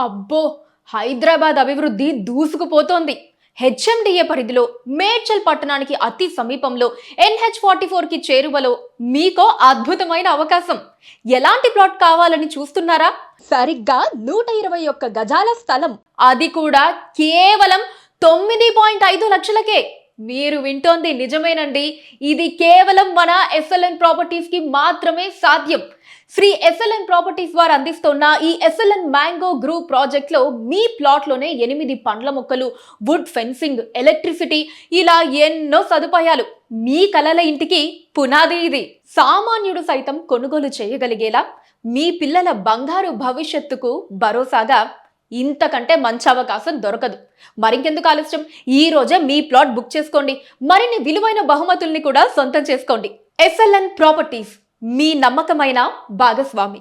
అబ్బో! హైదరాబాద్ అభివృద్ధి దూసుకుపోతోంది. హెచ్ఎండిఏ పరిధిలో మేడ్చల్ పట్టణానికి అతి సమీపంలో NH44కి చేరువలో మీకో అద్భుతమైన అవకాశం. ఎలాంటి ప్లాట్ కావాలని చూస్తున్నారా? సరిగ్గా 121 గజాల స్థలం. అది కూడా కేవలం 9.5 లక్షలకే. మీరు వింటోంది నిజమేనండి. ఇది కేవలం మన ఎస్ఎల్ఎన్ ప్రాపర్టీస్ కి మాత్రమే సాధ్యం. శ్రీ ఎస్ఎల్ఎన్ ప్రాపర్టీస్ వారు అందిస్తున్న ఈ ఎస్ఎల్ఎన్ మ్యాంగో గ్రూప్ ప్రాజెక్ట్ లో మీ ప్లాట్ లోనే 8 పండ్ల మొక్కలు, వుడ్ ఫెన్సింగ్, ఎలక్ట్రిసిటీ ఇలా ఎన్నో సదుపాయాలు. మీ కలల ఇంటికి పునాది ఇది. సామాన్యుడు సైతం కొనుగోలు చేయగలిగేలా మీ పిల్లల బంగారు భవిష్యత్తుకు భరోసాగా ఇంతకంటే మంచి అవకాశం దొరకదు. మరింకెందుకు ఆలస్యం, ఈ రోజే మీ ప్లాట్ బుక్ చేసుకోండి. మరిన్ని విలువైన బహుమతుల్ని కూడా సొంతం చేసుకోండి. ఎస్ఎల్ఎన్ ప్రాపర్టీస్, మీ నమ్మకమైన భాగస్వామి.